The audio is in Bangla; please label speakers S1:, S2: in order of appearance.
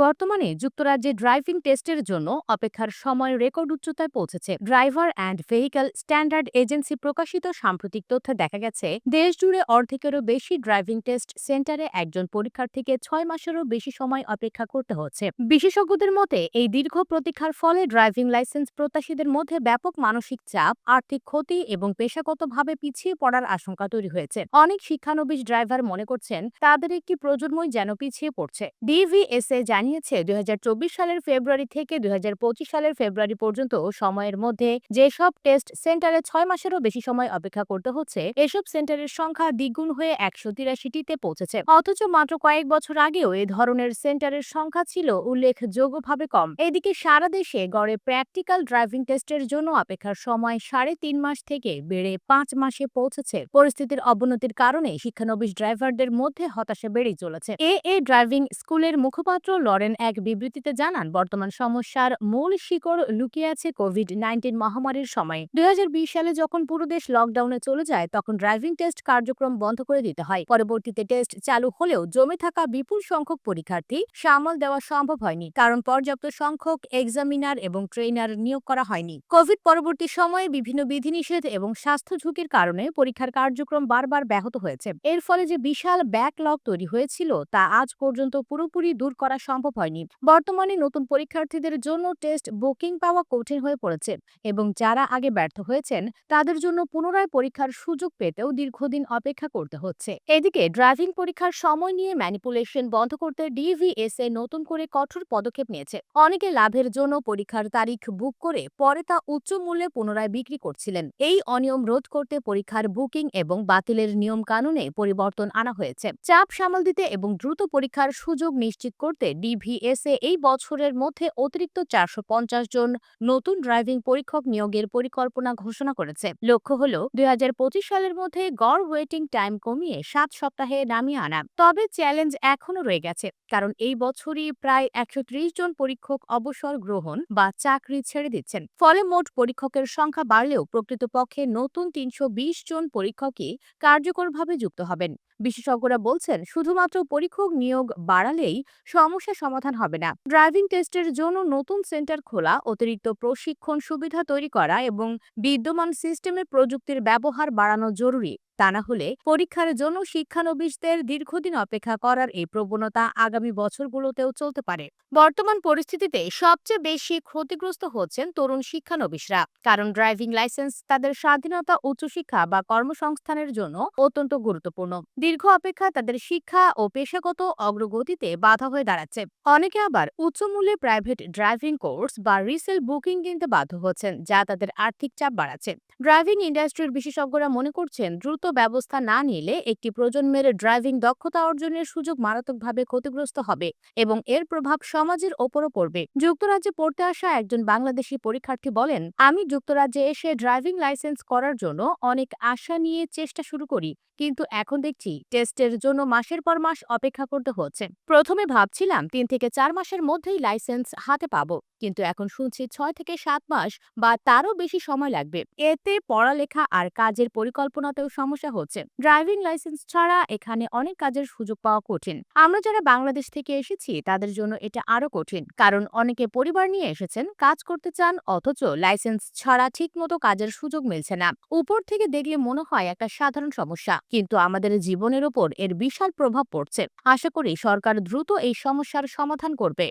S1: বর্তমানে যুক্তরাজ্যে ড্রাইভিং টেস্টের জন্য অপেক্ষার সময় রেকর্ড উচ্চতায় পৌঁছেছে। Driver and vehicle standard agency প্রকাশিত সাম্প্রতিক তথ্যে দেখা গেছে, দেশ জুড়ে অর্ধেকেরও বেশি ড্রাইভিং টেস্ট সেন্টারে একজন পরীক্ষার্থীকে 6 মাসেরও বেশি সময় অপেক্ষা করতে হচ্ছে। বিশেষজ্ঞদের মতে, এই দীর্ঘ প্রতীক্ষার ফলে ড্রাইভিং লাইসেন্স প্রত্যাশীদের মধ্যে ব্যাপক মানসিক চাপ, আর্থিক ক্ষতি এবং পেশাগতভাবে পিছিয়ে পড়ার আশঙ্কা তৈরি হয়েছে। অনেক শিক্ষানবিশ ড্রাইভার মনে করছেন তাদের একটি প্রজন্মই যেন পিছিয়ে পড়ছে। ডিভিএসএ জানিয়েছে, 2024 সালের ফেব্রুয়ারি থেকে 2025 সালের ফেব্রুয়ারি পর্যন্ত সময়ের মধ্যে যেসব টেস্ট সেন্টারে 6 মাসেরও বেশি সময় অপেক্ষা করতে হচ্ছে, এসব সেন্টারের সংখ্যা দ্বিগুণ হয়ে 183টিতে পৌঁছেছে। অথচ মাত্র কয়েক বছর আগেও এ ধরনের সেন্টারের সংখ্যা ছিল উল্লেখযোগ্যভাবে কম। এদিকে সারা দেশে গড়ে প্র্যাকটিক্যাল ড্রাইভিং টেস্টের জন্য অপেক্ষার সময় 3.5 মাস থেকে বেড়ে 5 মাসে পৌঁছেছে। পরিস্থিতির অবনতির কারণে শিক্ষানবিশ ড্রাইভারদের মধ্যে হতাশা বেড়েই চলেছে। এ ড্রাইভিং স্কুলের মুখপাত্র লরেন এক বিবৃতিতে জানান, বর্তমান সমস্যার মূল শিকড় লুকিয়ে আছে কোভিড-19 মহামারীর সময়। 2020 সালে যখন পুরো দেশ লকডাউনে চলে যায়, তখন ড্রাইভিং টেস্ট কার্যক্রম বন্ধ করে দিতে হয়। পরবর্তীতে টেস্ট চালু হলেও জমে থাকা বিপুল সংখ্যক পরীক্ষার্থী সামাল দেওয়া সম্ভব হয়নি, কারণ পর্যাপ্ত সংখ্যক এক্সামিনার এবং ট্রেনার নিয়োগ করা হয়নি। কোভিড পরবর্তী সময়ে বিভিন্ন বিধিনিষেধ এবং স্বাস্থ্য ঝুঁকির কারণে পরীক্ষার কার্যক্রম বারবার ব্যাহত হয়েছে। এর ফলে যে বিশাল ব্যাকলগ তৈরি হয়েছিল, তা আজ পর্যন্ত পুরোপুরি দূর করা সম্ভব হয়নি। বর্তমানে নতুন পরীক্ষার্থীদের জন্য টেস্ট বুকিং পাওয়া কঠিন হয়ে পড়েছে এবং যারা আগে ব্যর্থ হয়েছেন তাদের জন্য পুনরায় পরীক্ষার সুযোগ পেতেও দীর্ঘদিন অপেক্ষা করতে হচ্ছে। এদিকে ড্রাইভিং পরীক্ষার সময় নিয়ে ম্যানিপুলেশন বন্ধ করতে ডিভিএসএ নতুন করে কঠোর পদক্ষেপ নিয়েছে। অনেকে লাভের জন্য পরীক্ষার তারিখ বুক করে পরে তা উচ্চ মূল্যে পুনরায় বিক্রি করছিলেন। এই অনিয়ম রোধ করতে পরীক্ষার বুকিং এবং বাতিলের নিয়ম কানুনে পরিবর্তন আনা হয়েছে। চাপ সামাল দিতে এবং দ্রুত পরীক্ষার সুযোগ নিশ্চিত করতে ডিভিএসএ এই বছরের মধ্যে অতিরিক্ত 450 জন নতুন ড্রাইভিং পরীক্ষক নিয়োগের পরিকল্পনা ঘোষণা করেছে। লক্ষ্য হল 2025 সালের মধ্যে গড় ওয়েটিং টাইম কমিয়ে 7 সপ্তাহে নামিয়ে আনা। তবে চ্যালেঞ্জ এখনো রয়ে গেছে, কারণ এই বছরই প্রায় 130 জন পরীক্ষক অবসর গ্রহণ বা চাকরি ছেড়ে দিচ্ছেন। ফলে মোট পরীক্ষকের সংখ্যা বাড়লেও প্রকৃতপক্ষে নতুন 320 জন পরীক্ষকই কার্যকরভাবে যুক্ত হবেন। বিশেষজ্ঞরা বলছেন, শুধুমাত্র পরীক্ষক নিয়োগ বাড়ালেই সমস্যা সমাধান হবে না। ড্রাইভিং টেস্টের জন্য নতুন সেন্টার খোলা, অতিরিক্ত প্রশিক্ষণ সুবিধা তৈরি করা এবং বিদ্যমান সিস্টেমে প্রযুক্তির ব্যবহার বাড়ানো জরুরি। তা না হলে পরীক্ষার জন্য শিক্ষানবিশদের দীর্ঘদিন অপেক্ষা করার এই প্রবণতা আগামী বছরগুলোতেও চলতে পারে। বর্তমান পরিস্থিতিতে সবচেয়ে বেশি ক্ষতিগ্রস্ত হচ্ছেন তরুণ শিক্ষানবিশরা, কারণ ড্রাইভিং লাইসেন্স তাদের স্বাধীনতা, উচ্চশিক্ষা বা কর্মসংস্থানের জন্য অত্যন্ত গুরুত্বপূর্ণ। দীর্ঘ অপেক্ষা তাদের শিক্ষা ও পেশাগত অগ্রগতিতে বাধা হয়ে দাঁড়াচ্ছে। অনেকে আবার উচ্চমূল্যে প্রাইভেট ড্রাইভিং কোর্স বা রিসেল বুকিং কিনতে বাধ্য হচ্ছেন, যা তাদের আর্থিক চাপ বাড়াচ্ছে। ড্রাইভিং ইন্ডাস্ট্রির বিশেষজ্ঞরা মনে করছেন, দ্রুত ব্যবস্থা না নিলে একটি প্রজন্মের ড্রাইভিং দক্ষতা অর্জনের সুযোগ মারাত্মকভাবে ক্ষতিগ্রস্ত হবে এবং এর প্রভাব সমাজের ওপরও পড়বে। যুক্তরাজ্যে পড়তে আসা একজন বাংলাদেশি পরীক্ষার্থী বলেন, আমি যুক্তরাজ্যে এসে ড্রাইভিং লাইসেন্স করার জন্য অনেক আশা নিয়ে চেষ্টা শুরু করি, কিন্তু এখন দেখছি টেস্টের জন্য মাসের পর মাস অপেক্ষা করতে হচ্ছে। প্রথমে ভাবছিলাম 3 থেকে 4 মাসের মধ্যেই লাইসেন্স হাতে পাবো, কিন্তু এখন শুনছি 6 থেকে 7 মাস বা তারও বেশি সময় লাগবে। এতে পড়ালেখা আর কাজের পরিকল্পনাতেও সমস্যা হচ্ছে। ড্রাইভিং লাইসেন্স ছাড়া এখানে অনেক কাজের সুযোগ পাওয়া কঠিন। আমরা যারা বাংলাদেশ থেকে এসেছি তাদের জন্য এটা আরো কঠিন, কারণ অনেকে পরিবার নিয়ে এসেছেন, কাজ করতে চান, অথচ লাইসেন্স ছাড়া ঠিকমতো কাজের সুযোগ মিলছে না। উপর থেকে দেখলে মনে হয় একটা সাধারণ সমস্যা, কিন্তু আমাদের জীবনের উপর এর বিশাল প্রভাব পড়ছে। আশা করি সরকার দ্রুত এই সমস্যার সমাধান করবে।